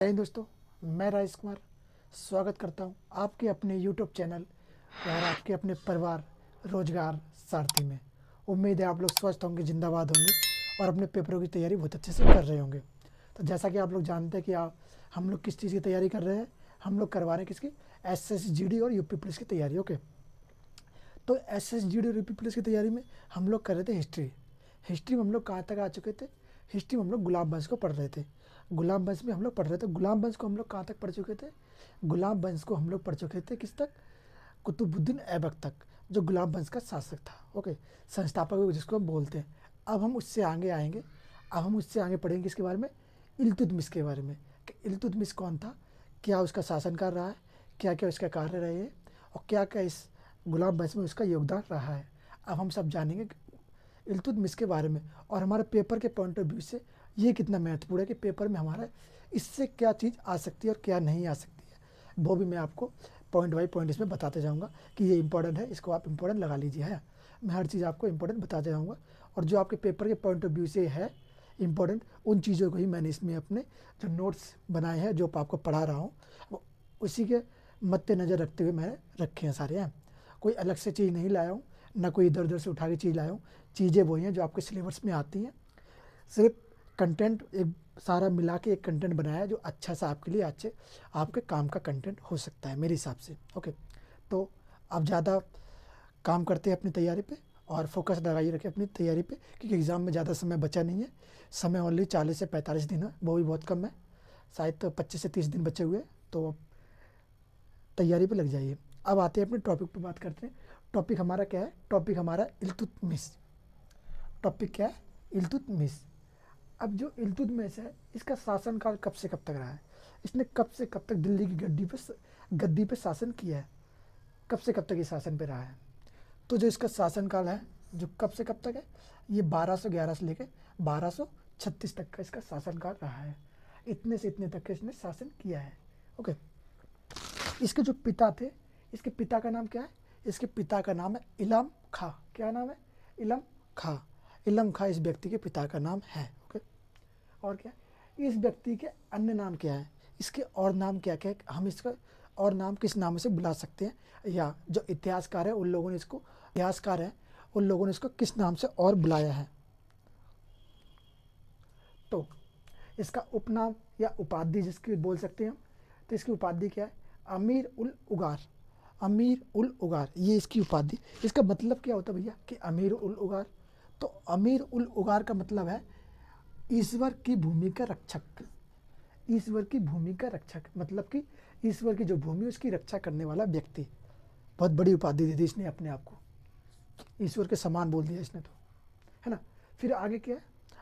जय हिंद दोस्तों। मैं राजेश कुमार स्वागत करता हूं आपके अपने यूट्यूब चैनल और आपके अपने परिवार रोजगार सारथी में। उम्मीद है आप लोग स्वस्थ होंगे, जिंदाबाद होंगे और अपने पेपरों की तैयारी बहुत अच्छे से कर रहे होंगे। तो जैसा कि आप लोग जानते हैं कि हम लोग किस चीज़ की तैयारी कर रहे हैं, हम लोग करवा रहे हैं किसकी, SSGD और यूपी पुलिस की तैयारी। ओके, तो SSGD और यूपी पुलिस की तैयारी में हम लोग कर रहे थे हिस्ट्री में हम लोग कहाँ तक आ चुके थे। हिस्ट्री में हम लोग गुलाब वंश को पढ़ रहे थे। गुलाब वंश में हम लोग पढ़ रहे थे। गुलाब वंश को हम लोग कहाँ तक पढ़ चुके थे? गुलाब वंश को हम लोग पढ़ चुके थे किस तक? कुतुबुद्दीन ऐबक तक, जो गुलाब वंश का शासक था। ओके, संस्थापक जिसको हम बोलते हैं। अब हम उससे आगे आएंगे। अब हम उससे आगे पढ़ेंगे किसके बारे में? इल्तुतमिश के बारे में कि इल्तुतमिश कौन था, क्या उसका शासनकाल रहा है, क्या क्या उसका कार्य रहे हैं और क्या क्या इस गुलाब वंश में उसका योगदान रहा है। अब हम सब जानेंगे इल्तुतमिश के बारे में। और हमारे पेपर के पॉइंट ऑफ व्यू से ये कितना महत्वपूर्ण है कि पेपर में हमारा इससे क्या चीज़ आ सकती है और क्या नहीं आ सकती है, वो भी मैं आपको पॉइंट बाई पॉइंट इसमें बताते जाऊँगा कि ये इंपॉर्टेंट है, इसको आप इंपॉर्टेंट लगा लीजिए। है, मैं हर चीज़ आपको इंपॉर्टेंट बताते जाऊँगा और जो आपके पेपर के पॉइंट ऑफ व्यू से है इंपॉर्टेंट, उन चीज़ों को ही मैंने इसमें अपने जो नोट्स बनाए हैं, जो आपको पढ़ा रहा हूँ, उसी के मद्देनज़र रखते हुए मैंने रखे हैं सारे। हैं, कोई अलग से चीज़ नहीं लाया हूँ, ना कोई इधर उधर से उठा के चीज़ लाया हूँ। चीज़ें वही हैं जो आपके सिलेबस में आती हैं। सिर्फ कंटेंट एक सारा मिला के एक कंटेंट बनाया है जो अच्छा सा आपके लिए अच्छे आपके काम का कंटेंट हो सकता है मेरे हिसाब से। ओके, तो आप ज़्यादा काम करते हैं अपनी तैयारी पे और फोकस लगाइए रखें अपनी तैयारी पे, क्योंकि एग्ज़ाम में ज़्यादा समय बचा नहीं है। समय ओनली 40 से 45 दिन है, वो भी बहुत कम है। शायद तो 25 से 30 दिन बचे हुए हैं, तो तैयारी पे लग जाइए। अब आते हैं अपने टॉपिक पे, बात करते हैं। टॉपिक हमारा क्या है? टॉपिक हमारा इल्तुतमिश। टॉपिक क्या है? इल्तुतमिश। अब जो इल्तुतमिश है, इसका शासनकाल कब से कब तक रहा है? इसने कब से कब तक दिल्ली की गद्दी पे शासन किया है? कब से कब तक ये शासन पे रहा है? तो जो इसका शासनकाल है, जो कब से कब तक है, ये 1211 से लेकर 1236 तक का इसका शासनकाल रहा है। इतने से इतने तक का इसने शासन किया है। ओके, इसके जो पिता थे, इसके पिता का नाम क्या है? इसके पिता का नाम है इलम खां। क्या नाम है? इलम खां। इलम खां इस व्यक्ति के पिता का नाम है। ओके, और क्या, इस व्यक्ति के अन्य नाम क्या है? इसके और नाम क्या क्या है? हम इसका और नाम किस नाम से बुला सकते हैं, या जो इतिहासकार है उन लोगों ने इसको, इतिहासकार है उन लोगों ने इसको किस नाम से और बुलाया है? तो इसका उपनाम या उपाधि जिसकी बोल सकते हैं हम, तो इसकी उपाधि क्या है? अमीर उल उगार। अमीर उल उगार, ये इसकी उपाधि। इसका मतलब क्या होता है भैया कि अमीर उल उगार? तो अमीर उल उगार का मतलब है ईश्वर की भूमि का रक्षक। ईश्वर की भूमि का रक्षक मतलब कि ईश्वर की जो भूमि उसकी रक्षा करने वाला व्यक्ति। बहुत बड़ी उपाधि दे दी इसने अपने आप को, ईश्वर के समान बोल दिया इसने, तो है ना। फिर आगे क्या है?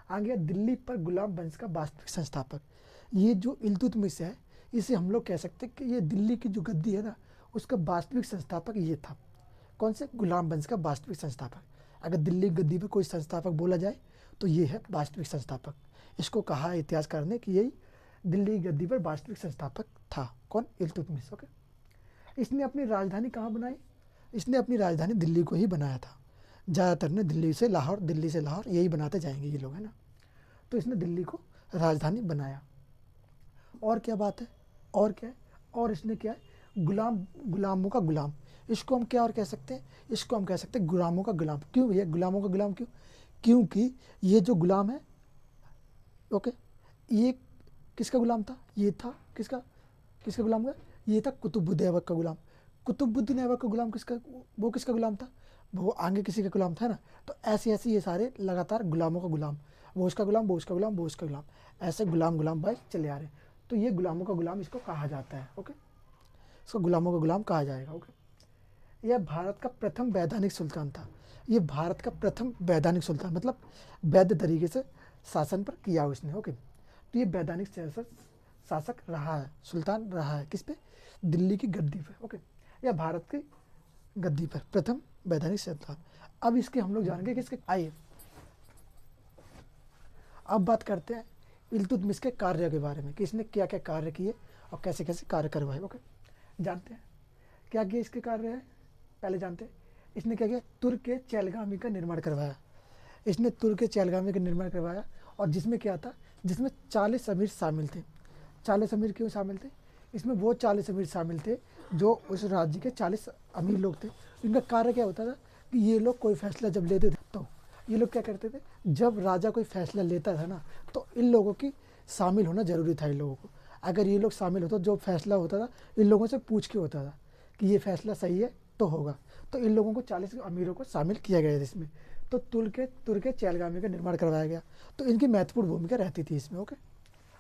आगे दिल्ली पर गुलाब वंश का वास्तविक संस्थापक। ये जो इल्तुतमिश है, इसे हम लोग कह सकते हैं कि ये दिल्ली की जो गद्दी है ना, उसका वास्तविक संस्थापक ये था। कौन से? गुलाम वंश का वास्तविक संस्थापक। अगर दिल्ली गद्दी पर कोई संस्थापक बोला जाए तो ये है वास्तविक संस्थापक। इसको कहा है इतिहासकार ने कि यही दिल्ली की गद्दी पर वास्तविक संस्थापक था। कौन? इल्तुतमिश। ओके, इसने अपनी राजधानी कहाँ बनाई? इसने अपनी राजधानी दिल्ली को ही बनाया था। ज़्यादातर ने दिल्ली से लाहौर यही बनाते जाएंगे ये लोग, है ना। तो इसने दिल्ली को राजधानी बनाया। और क्या बात है? और क्या है? और इसने क्या है? गुलामों का गुलाम। इसको हम क्या और कह सकते हैं? इसको हम कह सकते हैं गुलामों का गुलाम। क्यों भैया गुलामों का गुलाम क्यों? क्योंकि ये जो गुलाम है, ओके, ये किसका गुलाम था? ये था किसका? किसका गुलाम था? ये था कुतुबुद्दीन ऐबक का गुलाम। कुतुबुद्दीन ऐबक का गुलाम किसका? वो किसका गुलाम था? वो आगे किसी का गुलाम था ना। तो ऐसे ऐसे ये सारे लगातार गुलामों का गुलाम, वो उसका गुलाम, वो उसका गुलाम, वो उसका गुलाम, ऐसे गुलाम गुलाम भाई चले आ रहे हैं। तो ये गुलामों का गुलाम इसको कहा जाता है। ओके, इसको गुलामों का गुलाम कहा जाएगा। ओके, यह भारत का प्रथम वैधानिक सुल्तान था। ये भारत का प्रथम वैधानिक सुल्तान मतलब वैध तरीके से शासन पर किया उसने। ओके, तो ये वैधानिक शासक रहा है, सुल्तान रहा है किस पे? दिल्ली की गद्दी पे। ओके, या भारत की गद्दी पर प्रथम वैधानिक सुल्तान। अब इसके हम लोग जानेंगे कि इसके, आइए अब बात करते हैं इल्तुतमिश के कार्य के बारे में कि इसने क्या क्या कार्य किए और कैसे कैसे कार्य करवाए। ओके, जानते हैं क्या किया इसके कार्य है? पहले जानते हैं इसने क्या किया? तुर्क के चैलगामी का निर्माण करवाया। इसने तुर्क के चैलगामी का निर्माण करवाया और जिसमें क्या था? जिसमें 40 अमीर शामिल थे। 40 अमीर क्यों शामिल थे? इसमें वो 40 अमीर शामिल थे जो उस राज्य के 40 अमीर लोग थे। इनका कार्य क्या होता था कि ये लोग कोई फैसला जब लेते थे तो ये लोग क्या करते थे, जब राजा कोई फैसला लेता था ना तो इन लोगों की शामिल होना ज़रूरी था। इन लोगों को अगर ये लोग शामिल होता, जो फैसला होता था इन लोगों से पूछ के होता था कि ये फैसला सही है तो होगा। तो इन लोगों को 40 अमीरों को शामिल किया गया इसमें। तो तुर्के चैलगामी का निर्माण करवाया गया। तो इनकी महत्वपूर्ण भूमिका रहती थी इसमें। ओके,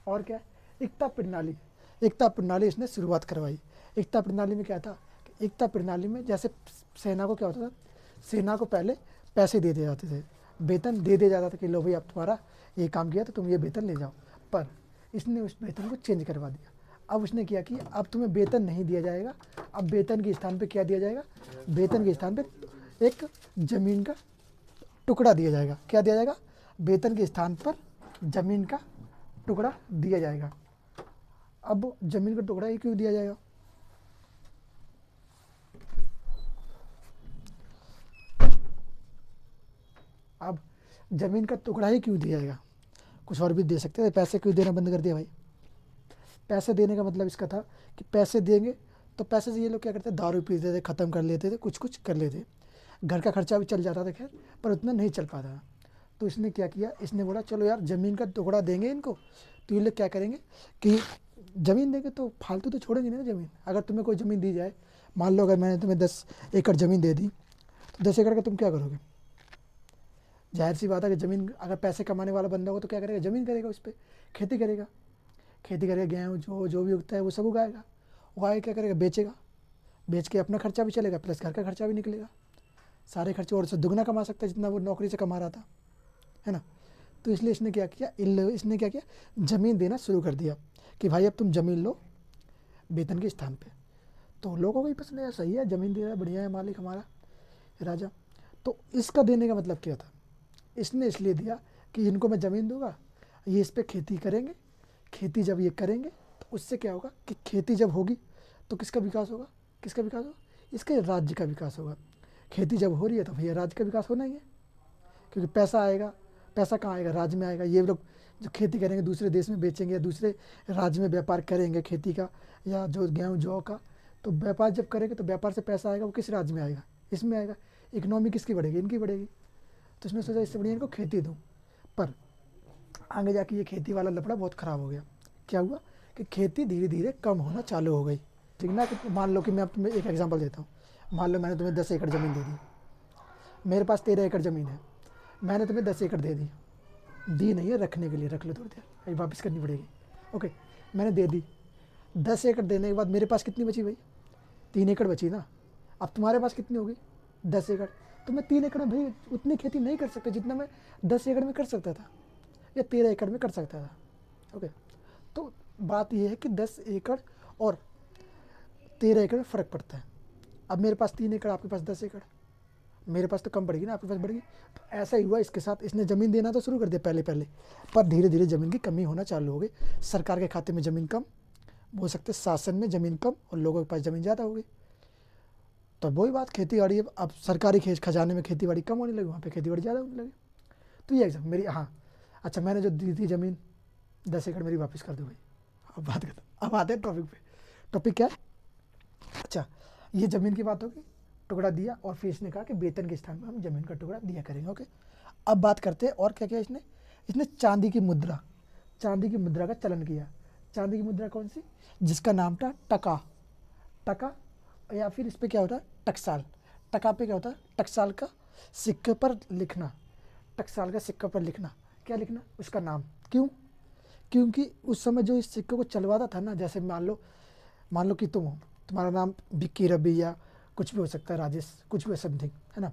और क्या है, एकता प्रणाली इसने शुरुआत करवाई। एकता प्रणाली में क्या था कि एकता प्रणाली में जैसे सेना को क्या होता था, सेना को पहले पैसे दे दिए जाते थे, वेतन दे दिया जाता था कि लो भाई अब तुम्हारा ये काम किया तो तुम ये वेतन ले जाओ। पर इसने उस वेतन को चेंज करवा दिया। अब उसने क्या किया, अब तुम्हें वेतन नहीं दिया जाएगा, अब वेतन के स्थान पे क्या दिया जाएगा, वेतन के स्थान पे एक ज़मीन का टुकड़ा दिया जाएगा। क्या दिया जाएगा, वेतन के स्थान पर ज़मीन का टुकड़ा दिया जाएगा। अब ज़मीन का टुकड़ा ही क्यों दिया जाएगा, अब ज़मीन का टुकड़ा ही क्यों दिया जाएगा, कुछ और भी दे सकते थे, पैसे क्यों देना बंद कर दिया भाई? पैसे देने का मतलब इसका था कि पैसे देंगे तो पैसे से ये लोग क्या करते, दारू पीते थे, ख़त्म कर लेते थे, कुछ कर लेते, घर का खर्चा भी चल जाता था खैर, पर उतना नहीं चल पाता था। तो इसने क्या किया, इसने बोला चलो यार ज़मीन का टुकड़ा देंगे इनको, तो ये लोग क्या करेंगे कि ज़मीन देंगे तो फालतू तो छोड़ेंगे नहीं ना ज़मीन। अगर तुम्हें कोई ज़मीन दी जाए, मान लो अगर मैंने तुम्हें 10 एकड़ ज़मीन दे दी, तो 10 एकड़ का तुम क्या करोगे? जाहिर सी बात है कि ज़मीन, अगर पैसे कमाने वाला बंदा हो तो क्या करेगा, ज़मीन करेगा, उस पर खेती करेगा, गेहूँ जो भी उगता है वो सब उगाएगा, क्या करेगा, बेचेगा, बेच के अपना खर्चा भी चलेगा प्लस घर का खर्चा भी निकलेगा, सारे खर्चे, और उससे दुगना कमा सकता है जितना वो नौकरी से कमा रहा था, है ना। तो इसलिए इसने क्या किया, ज़मीन देना शुरू कर दिया कि भाई अब तुम ज़मीन लो वेतन के स्थान पे। तो लोगों को भी पसंद है, सही है, ज़मीन दे रहा है, बढ़िया है मालिक हमारा राजा। तो इसका देने का मतलब क्या था, इसने इसलिए दिया कि इनको मैं ज़मीन दूंगा, ये इस पर खेती करेंगे, खेती जब ये करेंगे तो उससे क्या होगा कि खेती जब होगी तो किसका विकास होगा, इसके राज्य का विकास होगा। खेती जब हो रही है तो भैया राज्य का विकास होना ही है, क्योंकि पैसा आएगा, पैसा कहाँ आएगा, राज्य में आएगा। ये लोग जो खेती करेंगे दूसरे देश में बेचेंगे या दूसरे राज्य में व्यापार करेंगे खेती का या जो गेहूँ जौ का, तो व्यापार जब करेंगे तो व्यापार से पैसा आएगा, वो किस राज्य में आएगा, इसमें आएगा। इकोनॉमी किसकी बढ़ेगी, इनकी बढ़ेगी। तो इसने सोचा इससे बढ़िया इनको खेती दूँ। पर आगे जाके ये खेती वाला लफड़ा बहुत ख़राब हो गया। क्या हुआ कि खेती धीरे धीरे कम होना चालू हो गई, ठीक ना। कि मान लो कि मैं अब तुम्हें एक एग्जांपल देता हूँ, मान लो मैंने तुम्हें 10 एकड़ ज़मीन दे दी, मेरे पास 13 एकड़ ज़मीन है, मैंने तुम्हें 10 एकड़ दे दी नहीं है, रखने के लिए रख लो थोड़ी देर, अभी वापस करनी पड़ेगी। ओके, मैंने दे दी, 10 एकड़ देने के बाद मेरे पास कितनी बची भाई, 3 एकड़ बची ना। अब तुम्हारे पास कितनी होगी, 10 एकड़। तो मैं 3 एकड़ में भाई उतनी खेती नहीं कर सकता जितना मैं 10 एकड़ में कर सकता था या 13 एकड़ में कर सकता था। ओके, तो बात यह है कि 10 एकड़ और 13 एकड़ में फ़र्क पड़ता है। अब मेरे पास 3 एकड़, आपके पास 10 एकड़, मेरे पास तो कम बढ़ेगी ना, आपके पास बढ़ेगी। तो ऐसा ही हुआ इसके साथ, इसने ज़मीन देना तो शुरू कर दिया पहले, पर धीरे धीरे ज़मीन की कमी होना चालू हो गई। सरकार के खाते में ज़मीन कम, बोल सकते शासन में ज़मीन कम और लोगों के पास ज़मीन ज़्यादा हो गई। तो वही बात, खेती बाड़ी अब सरकारी खजाने में खेती बाड़ी कम होने लगी, वहाँ पे खेती बाड़ी ज़्यादा होने लगी। तो ये एग्जाम मेरी, हाँ अच्छा, मैंने जो दी थी ज़मीन 10 एकड़ मेरी वापस कर दो भाई। अब बात करता, अब आते हैं टॉपिक पे। टॉपिक क्या है, अच्छा ये ज़मीन की बात होगी, टुकड़ा दिया और फिर इसने कहा कि वेतन के स्थान में हम ज़मीन का टुकड़ा दिया करेंगे। ओके, अब बात करते हैं और क्या क्या इसने चांदी की मुद्रा का चलन किया। चांदी की मुद्रा कौन सी, जिसका नाम था टका, या फिर इस पर क्या होता है, टकसाल। टका पे क्या होता है, टकसाल का सिक्के पर लिखना, क्या लिखना, उसका नाम। क्यों, क्योंकि उस समय जो इस सिक्के को चलवाता था ना, जैसे मान लो कि तुम हो, तुम्हारा नाम विक्की रवि या कुछ भी हो सकता है, राजेश, कुछ भी समथिंग, है ना।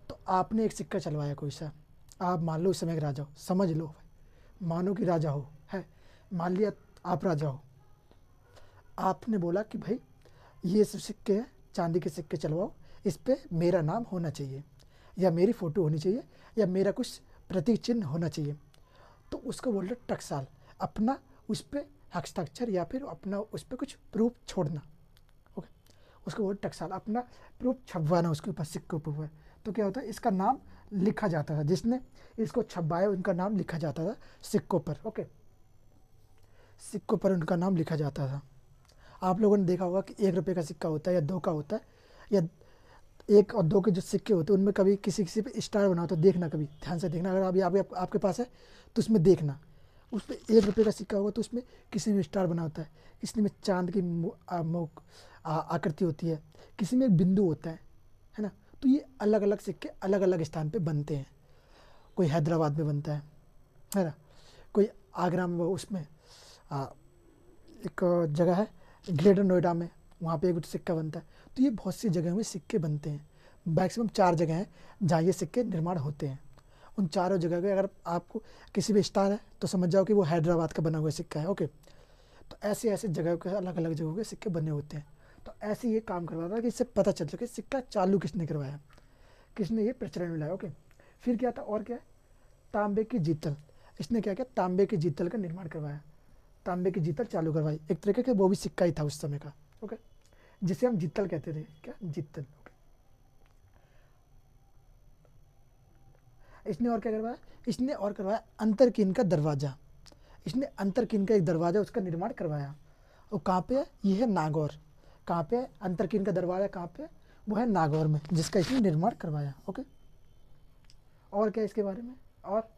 तो आपने एक सिक्का चलवाया कोई सा, आप मान लो उस समय एक राजा हो, समझ लो भाई, मानो कि राजा हो, है, मान लिया आप राजा हो, आपने बोला कि भाई ये सिक्के हैं, चांदी के सिक्के चलवाओ, इस पर मेरा नाम होना चाहिए या मेरी फ़ोटो होनी चाहिए या मेरा कुछ प्रतीक चिन्ह होना चाहिए। तो उसको बोल रहे टकसाल, अपना उस पर हस्ताक्षर या फिर अपना उस पर कुछ प्रूफ छोड़ना। ओके, उसको बोल टकसाल, अपना प्रूफ छपवाना उसके ऊपर, सिक्के के ऊपर। तो क्या होता है, इसका नाम लिखा जाता था, जिसने इसको छपवाया उनका नाम लिखा जाता था सिक्कों पर। ओके, सिक्कों पर उनका नाम लिखा जाता था। आप लोगों ने देखा होगा कि 1 रुपये का सिक्का होता है या 2 का होता है, या 1 और 2 के जो सिक्के होते हैं उनमें कभी किसी किसी पे स्टार बना हो तो देखना, कभी ध्यान से देखना। अगर अभी आपके पास है तो उसमें देखना, उस पर 1 रुपये का सिक्का होगा तो उसमें किसी में स्टार बना होता है, किसी में चांद की आकृति होती है, किसी में एक बिंदु होता है ना। तो ये अलग अलग सिक्के अलग अलग स्थान पे बनते हैं। कोई हैदराबाद में बनता है ना, कोई आगरा में, वो उसमें एक जगह है ग्रेटर नोएडा में, वहाँ पे एक सिक्का बनता है। तो ये बहुत सी जगह में सिक्के बनते हैं। मैक्सिमम 4 जगह हैं जहाँ ये सिक्के निर्माण होते हैं। उन चारों जगह पे अगर आपको किसी भी स्टार है तो समझ जाओ कि वो हैदराबाद का बना हुआ सिक्का है। ओके, तो ऐसे ऐसे जगह के अलग अलग जगहों के सिक्के बने होते हैं। तो ऐसे ये काम करवाता है कि इससे पता चल सके सिक्का चालू किसने करवाया, किसने ये प्रचलन में लाया। ओके, फिर क्या था, और क्या है, तांबे की जीतल। इसने क्या किया, तांबे की जीतल का निर्माण करवाया, तांबे की जीतल चालू करवाई। एक तरीके के वो भी सिक्का ही था उस समय का। ओके, जिसे हम जीतल कहते थे, क्या जीतल। ओके, इसने और क्या करवाया, इसने और करवाया अंतरकीन का दरवाजा। इसने अंतरकीन का एक दरवाजा उसका निर्माण करवाया। और कहाँ पे है, ये है नागौर। कहाँ पे है अंतरकीन का दरवाजा, कहाँ पे है, वो है नागौर में, जिसका इसने निर्माण करवाया। ओके, और क्या इसके बारे में, और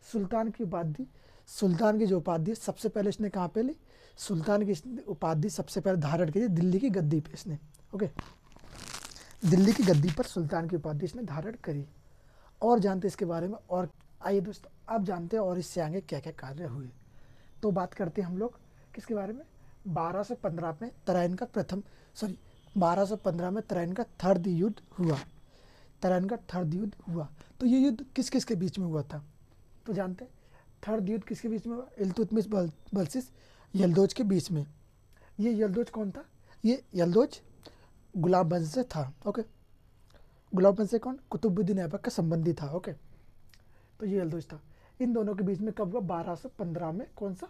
सुल्तान की उपाधि, सुल्तान की जो उपाधि सबसे पहले इसने कहाँ पे ली, सुल्तान की उपाधि सबसे पहले धारण की थी दिल्ली की गद्दी पे इसने। ओके, दिल्ली की गद्दी पर सुल्तान की उपाधि इसने धारण करी। और जानते इसके बारे में, और आइए दोस्तों आप जानते हैं और इससे आगे क्या क्या कार्य हुए। तो बात करते हैं हम लोग किसके बारे में, 1215 में तराइन का 1215 में तराइन का थर्ड युद्ध हुआ। तराइन का थर्ड युद्ध हुआ। तो ये युद्ध किस किस के बीच में हुआ था, तो जानते हैं थर्ड युद्ध किसके बीच में हुआ, इल्तुतमिश बल्सिस यलदौज के बीच में। ये यलदौज कौन था, ये यलदौज गुलाब वंश से था। ओके, गुलाब वंश से कौन, कुतुबुद्दीन ऐबक का संबंधी था। ओके, तो ये यलदौज था। इन दोनों के बीच में कब हुआ, 1215 में कौन सा,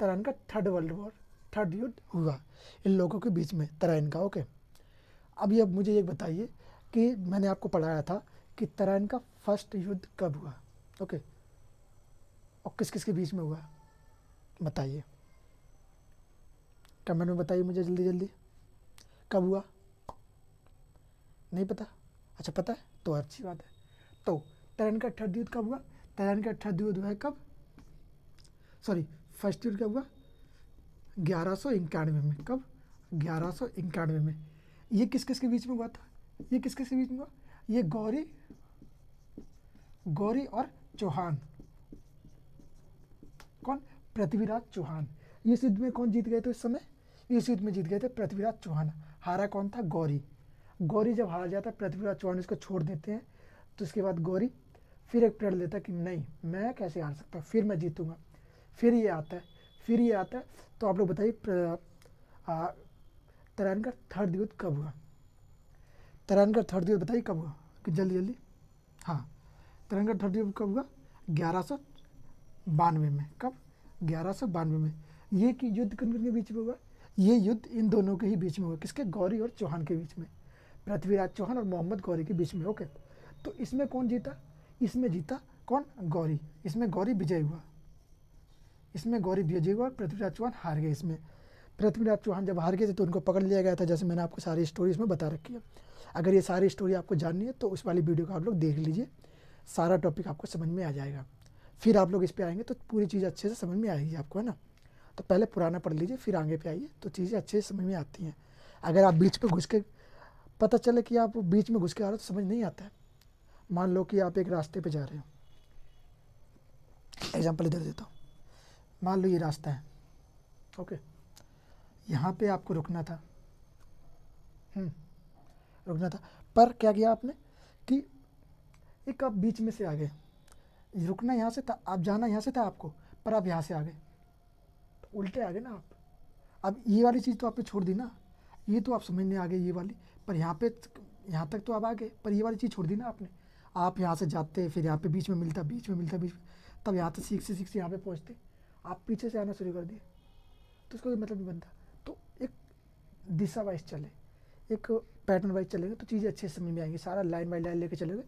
तराइन का थर्ड वर्ल्ड वॉर, थर्ड युद्ध हुआ इन लोगों के बीच में, तराइन का। ओके, अभी अब मुझे ये बताइए कि मैंने आपको पढ़ाया था कि तराइन का फर्स्ट युद्ध कब हुआ। ओके, और किस किस के बीच में हुआ, बताइए कमेंट में बताइए मुझे जल्दी जल्दी, कब हुआ, नहीं पता, अच्छा पता है तो अच्छी बात है। तो तराइन का थर्ड युद्ध कब हुआ, तराइन का थर्ड युद्ध हुआ है कब, सॉरी फर्स्ट युद्ध कब हुआ, 1191 में। कब, 1191 में। ये किस किस के बीच में हुआ था, ये किस किस के बीच में हुआ, ये गौरी और चौहान, कौन, पृथ्वीराज चौहान। इस युद्ध में कौन जीत गए थे उस समय, इस युद्ध में जीत गए थे पृथ्वीराज चौहान। हारा कौन था, गौरी। गौरी जब हार जाता है पृथ्वीराज चौहान इसको छोड़ देते हैं, तो उसके बाद गौरी फिर एक प्रण लेता है कि नहीं मैं कैसे हार सकता, फिर मैं जीतूंगा। फिर ये आता है। तो आप लोग बताइए तराइन का थर्ड युद्ध कब हुआ, तराइन का थर्ड युद्ध बताइए कब हुआ, कि जल्दी जल्दी। हाँ, तराइन का थर्ड युद्ध कब हुआ, 1192 में। कब, 1192 में। ये कि युद्ध किन किन के बीच में हुआ, ये युद्ध इन दोनों के ही बीच में हुआ, किसके, गौरी और चौहान के बीच में, पृथ्वीराज चौहान और मोहम्मद गौरी के बीच में। ओके, तो इसमें कौन जीता, इसमें जीता कौन, गौरी। इसमें गौरी विजय हुआ, इसमें गौरी विजय हुआ, पृथ्वीराज चौहान हार गए। इसमें पृथ्वीराज चौहान जब हार गए थे तो उनको पकड़ लिया गया था, जैसे मैंने आपको सारी स्टोरी इसमें बता रखी है। अगर ये सारी स्टोरी आपको जाननी है तो उस वाली वीडियो को आप लोग देख लीजिए, सारा टॉपिक आपको समझ में आ जाएगा। फिर आप लोग इस पे आएंगे तो पूरी चीज़ अच्छे से समझ में आएगी आपको, है ना। तो पहले पुराना पढ़ लीजिए, फिर आगे पे आइए तो चीज़ें अच्छे से समझ में आती हैं। अगर आप बीच पे घुस के, पता चले कि आप बीच में घुस के आ रहे हो तो समझ नहीं आता है। मान लो कि आप एक रास्ते पे जा रहे हो, एग्जाम्पल इधर देता हूँ, मान लो ये रास्ता है। ओके, यहाँ पे आपको रुकना था, रुकना था, पर क्या किया आपने कि एक आप बीच में से आ गए। रुकना यहाँ से था, आप जाना यहाँ से था आपको, पर आप यहाँ से आ गए, तो उल्टे आ गए ना आप। अब ये वाली चीज़ तो आपने छोड़ दी ना, ये तो आप समझने आ गए ये वाली, पर यहाँ पे, यहाँ तक तो आप आ गए, पर ये वाली चीज़ छोड़ दी ना आपने। आप यहाँ से जाते, फिर यहाँ पे बीच में मिलता, तब यहाँ से सीख से यहाँ पे पहुँचते, आप पीछे से आना शुरू कर दिए, तो उसका कोई मतलब नहीं बनता। तो एक दिशा वाइज चले, एक पैटर्न वाइज चलेंगे तो चीज़ें अच्छे से समझ में आएंगी। सारा लाइन बाई लाइन लेके चलेंगे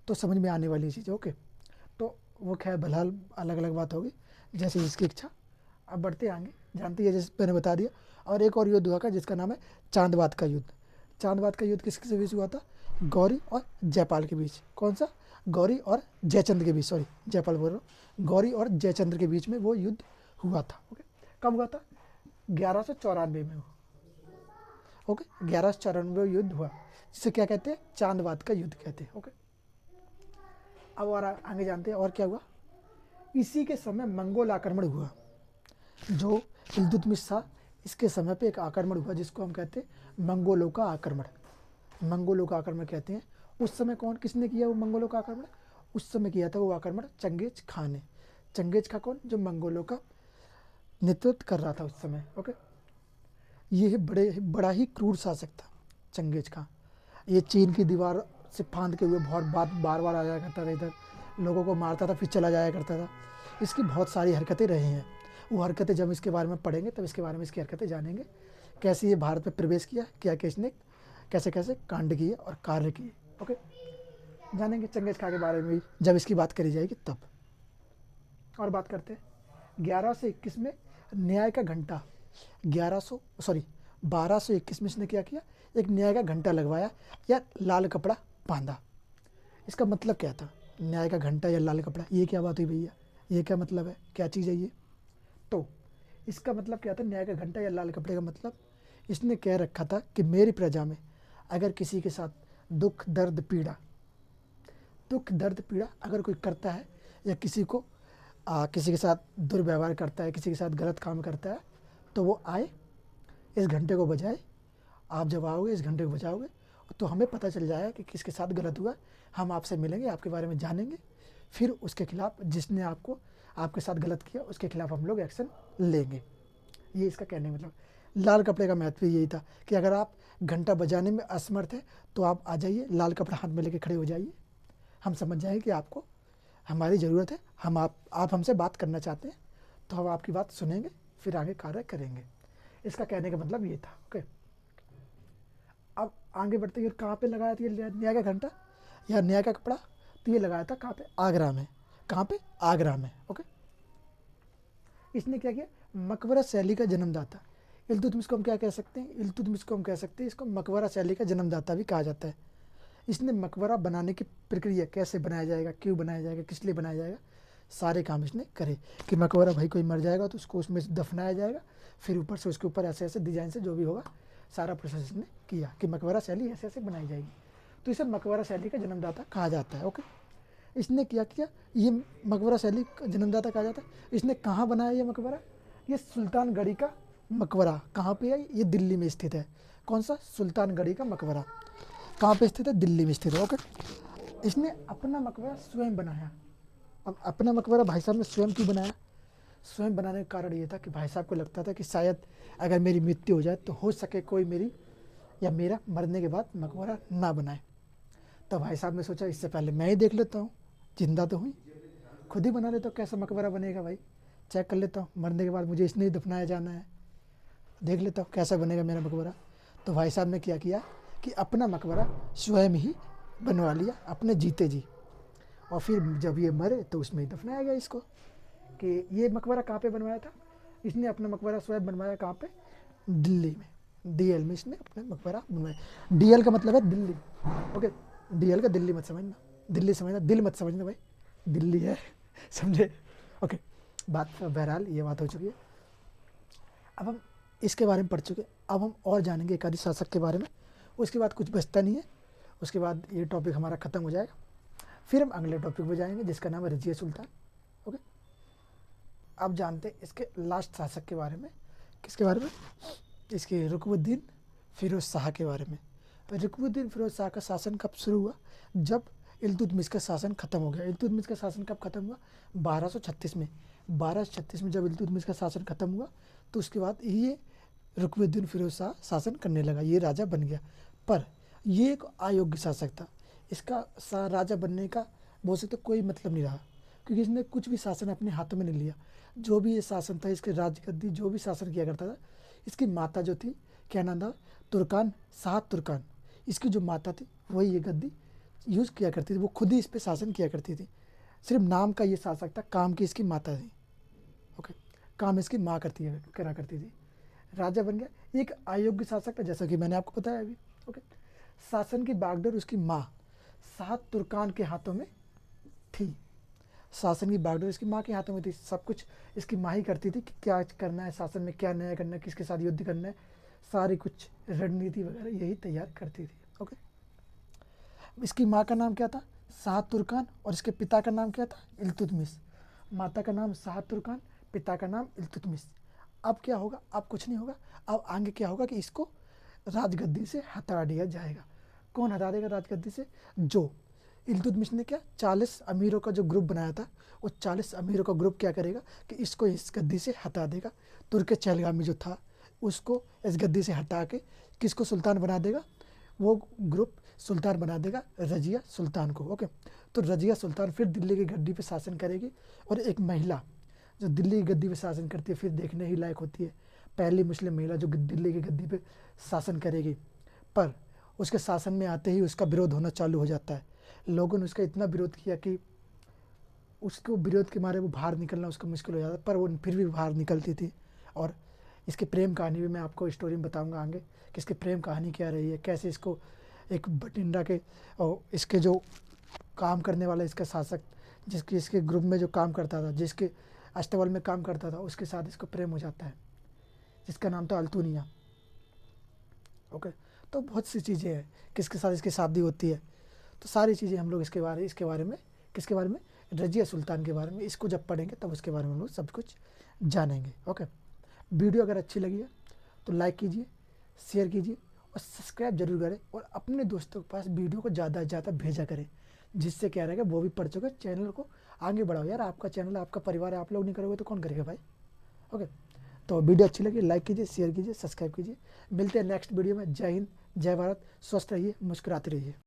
तो समझ में आने वाली चीज़। ओके, तो वो खैर बहरहाल अलग अलग बात होगी, जैसे इसकी इच्छा। अब बढ़ते हैं आगे, जानते हैं जैसे मैंने बता दिया। और एक और युद्ध हुआ था जिसका नाम है चांदबाद का युद्ध। चांदबाद का युद्ध किसके बीच हुआ था? गौरी और जयपाल के बीच। कौन सा? गौरी और जयचंद्र के बीच, सॉरी जयपाल बोल रहा हूँ, गौरी और जयचंद्र के बीच में वो युद्ध हुआ था। ओके, कब हुआ था? 1194 में। ओके, 1194 युद्ध हुआ, जिसे क्या कहते हैं? चांदबाद का युद्ध कहते हैं। ओके, अब और आगे जानते हैं और क्या हुआ। इसी के समय मंगोल आक्रमण हुआ, जो इल्तुतमिश था इसके समय पे एक आक्रमण हुआ जिसको हम कहते हैं मंगोलों का आक्रमण। मंगोलों का आक्रमण कहते हैं। उस समय कौन किसने किया वो मंगोलों का आक्रमण? उस समय किया था वो आक्रमण चंगेज खान ने। चंगेज खान कौन? जो मंगोलों का नेतृत्व कर रहा था उस समय। ओके, ये बड़ा ही क्रूर शासक था चंगेज खान। ये चीन की दीवार से फांद के हुए बहुत बार बार आया करता था, इधर लोगों को मारता था फिर चला जाया करता था। इसकी बहुत सारी हरकतें रही हैं। वो हरकतें जब इसके बारे में पढ़ेंगे तब इसके बारे में इसकी हरकतें जानेंगे, कैसे ये भारत में प्रवेश किया, क्या क्या इसने कैसे कैसे कांड किए और कार्य किए। ओके, जानेंगे चंगेज खान के बारे में भी जब इसकी बात करी जाएगी तब। और बात करते हैं 1121 में न्याय का घंटा 1221 में इसने क्या किया? एक न्याय का घंटा लगवाया या लाल कपड़ा बांधा। इसका मतलब क्या था? न्याय का घंटा या लाल कपड़ा, ये क्या बात हुई भैया? ये क्या मतलब है? क्या चीज़ है ये? तो इसका मतलब क्या था? न्याय का घंटा या लाल कपड़े का मतलब इसने कह रखा था कि मेरी प्रजा में अगर किसी के साथ दुख दर्द पीड़ा अगर कोई करता है या किसी के साथ दुर्व्यवहार करता है, किसी के साथ गलत काम करता है, तो वो आए, इस घंटे को बजाए। आप जब आओगे इस घंटे को बजाओगे तो हमें पता चल जाएगा कि किसके साथ गलत हुआ। हम आपसे मिलेंगे, आपके बारे में जानेंगे, फिर उसके खिलाफ जिसने आपके साथ गलत किया उसके खिलाफ हम लोग एक्शन लेंगे। ये इसका कहने का मतलब। लाल कपड़े का महत्व यही था कि अगर आप घंटा बजाने में असमर्थ है तो आप आ जाइए, लाल कपड़ा हाथ में लेके खड़े हो जाइए। हम समझ जाएंगे कि आपको हमारी ज़रूरत है, आप हमसे बात करना चाहते हैं, तो हम आपकी बात सुनेंगे, फिर आगे कार्य करेंगे। इसका कहने का मतलब ये था। ओके, अब आगे बढ़ते हुए कहाँ पे लगाया था ये न्याय का घंटा या न्याय का कपड़ा? तो ये लगाया था कहाँ पे? आगरा में। कहाँ पे? आगरा में। ओके, इसने क्या किया? मकबरा शैली का जन्मदाता। इल्तुतमिश को हम क्या कह सकते हैं? इसको मकबरा शैली का जन्मदाता भी कहा जाता है। इसने मकबरा बनाने की प्रक्रिया, कैसे बनाया जाएगा, क्यों बनाया जाएगा, किस लिए बनाया जाएगा, सारे काम इसने करे। कि मकबरा भाई कोई मर जाएगा तो उसको उसमें दफनाया जाएगा, फिर ऊपर से उसके ऊपर ऐसे ऐसे डिजाइन से जो भी होगा सारा प्रोसेस इसने किया कि मकबरा शैली ऐसे ऐसे बनाई जाएगी। तो इसे मकबरा शैली का जन्मदाता कहा जाता है। ओके, इसने क्या किया? ये मकबरा शैली का जन्मदाता कहा जाता है। इसने कहाँ बनाया ये मकबरा? ये सुल्तानगढ़ी का मकबरा कहाँ पे है? ये दिल्ली में स्थित है। कौन सा? सुल्तानगढ़ी का मकबरा कहाँ पे स्थित है? दिल्ली में स्थित है। ओके, इसने अपना मकबरा स्वयं बनाया। अब अपना मकबरा भाई साहब ने स्वयं क्यों बनाया? स्वयं बनाने का कारण ये था कि भाई साहब को लगता था कि शायद अगर मेरी मृत्यु हो जाए तो हो सके कोई मेरा मरने के बाद मकबरा ना बनाए। तो भाई साहब ने सोचा इससे पहले मैं ही देख लेता हूँ, जिंदा तो हुई, खुद ही बना लेता हूँ, कैसा मकबरा बनेगा भाई, चेक कर लेता हूँ, मरने के बाद मुझे इसने ही दफनाया जाना है, देख लेता हूँ कैसा बनेगा मेरा मकबरा। तो भाई साहब ने क्या किया कि अपना मकबरा स्वयं ही बनवा लिया अपने जीते जी, और फिर जब ये मरे तो उसमें ही दफनाया गया इसको। कि ये मकबरा कहाँ पे बनवाया था? इसने अपना मकबरा स्वयं बनवाया कहाँ पे? दिल्ली में, डीएल में इसने अपना मकबरा बनवाया। डीएल का मतलब है दिल्ली। ओके, डीएल का दिल्ली मत समझना, दिल्ली समझना, दिल मत समझना भाई, दिल्ली है समझे? ओके, बात बहरहाल ये बात हो चुकी है। अब हम इसके बारे में पढ़ चुके, अब हम और जानेंगे एकाधिक शासक के बारे में। उसके बाद कुछ बचता नहीं है, उसके बाद ये टॉपिक हमारा ख़त्म हो जाएगा, फिर हम अगले टॉपिक पे जाएंगे जिसका नाम है रजिया सुल्तान। ओके, अब जानते हैं इसके लास्ट शासक के बारे में। किसके बारे में? इसके रुकनुद्दीन फिरोज शाह के बारे में। रुकनुद्दीन फिरोज शाह का शासन कब शुरू हुआ? जब इल्तुतमिश का शासन खत्म हो गया। इल्तुतमिश का शासन कब खत्म हुआ? 1236 में। 1236 में जब इल्तुतमिश का शासन खत्म हुआ तो उसके बाद ये रुकनुद्दीन फिरोज शाह शासन करने लगा, ये राजा बन गया। पर ये एक अयोग्य शासक था, इसका राजा बनने का बोल सकते कोई मतलब नहीं रहा, क्योंकि इसने कुछ भी शासन अपने हाथों में नहीं लिया। जो भी ये शासन था, इसके राजगद्दी जो भी शासन किया करता था, इसकी माता जो थी, क्या नाम था? तुर्कान, शाह तुर्कान, इसकी जो माता थी वही ये गद्दी यूज़ किया करती थी, वो खुद ही इस पर शासन किया करती थी। सिर्फ नाम का ये शासक था, काम की इसकी माता थी। ओके, काम इसकी माँ करा करती थी। राजा बन गया। एक अयोग्य शासक था, जैसा कि मैंने आपको बताया अभी। ओके, शासन की बागडोर उसकी माँ शाह तुर्कान के हाथों में थी। शासन की बागडोर इसकी माँ के हाथों में थी। सब कुछ इसकी माँ ही करती थी कि क्या करना है शासन में, क्या नया करना है, किसके साथ युद्ध करना है, सारी कुछ रणनीति वगैरह यही तैयार करती थी। ओके, इसकी माँ का नाम क्या था? शाह तुर्कान। और इसके पिता का नाम क्या था? इल्तुतमिश। माता का नाम शाह तुर्कान, पिता का नाम इल्तुतमिश। अब क्या होगा? अब कुछ नहीं होगा। अब आगे क्या होगा कि इसको राजगद्दी से हटा दिया जाएगा। कौन हटा देगा राजगद्दी से? जो इल्तुतमिश ने क्या 40 अमीरों का जो ग्रुप बनाया था, वो 40 अमीरों का ग्रुप क्या करेगा कि इसको इस गद्दी से हटा देगा। तुर्क चहलगामी जो था उसको इस गद्दी से हटा के किसको सुल्तान बना देगा? वो ग्रुप सुल्तान बना देगा रजिया सुल्तान को। ओके, तो रजिया सुल्तान फिर दिल्ली की गद्दी पे शासन करेगी। और एक महिला जो दिल्ली की गद्दी पे शासन करती है, फिर देखने ही लायक होती है, पहली मुस्लिम महिला जो दिल्ली की गद्दी पे शासन करेगी। पर उसके शासन में आते ही उसका विरोध होना चालू हो जाता है। लोगों ने उसका इतना विरोध किया कि उसको विरोध के मारे वो बाहर निकलना उसको मुश्किल हो जाता, पर वो फिर भी बाहर निकलती थी। और इसकी प्रेम कहानी भी मैं आपको स्टोरी में बताऊंगा आगे कि इसकी प्रेम कहानी क्या रही है, कैसे इसको एक बठिंडा के और इसके जो काम करने वाला इसका शासक, जिसके इसके ग्रुप में जो काम करता था, जिसके अस्तबल में काम करता था, उसके साथ इसको प्रेम हो जाता है, जिसका नाम था अल्तुनिया। ओके, तो बहुत सी चीज़ें हैं, किसके साथ इसकी शादी होती है, तो सारी चीज़ें हम लोग इसके बारे में किसके बारे में? रजिया सुल्तान के बारे में। इसको जब पढ़ेंगे तब उसके बारे में हम लोग सब कुछ जानेंगे। ओके, वीडियो अगर अच्छी लगी है तो लाइक कीजिए, शेयर कीजिए और सब्सक्राइब जरूर करें। और अपने दोस्तों के पास वीडियो को ज़्यादा से ज़्यादा भेजा करें, जिससे क्या रहेगा वो भी पढ़ चुके चैनल को आगे बढ़ाओ। यार आपका चैनल, आपका परिवार है, आप लोग नहीं करोगे तो कौन करेगा भाई? ओके, तो वीडियो अच्छी लगी लाइक कीजिए, शेयर कीजिए, सब्सक्राइब कीजिए। मिलते हैं नेक्स्ट वीडियो में। जय हिंद, जय भारत, स्वस्थ रहिए, मुस्कुराते रहिए।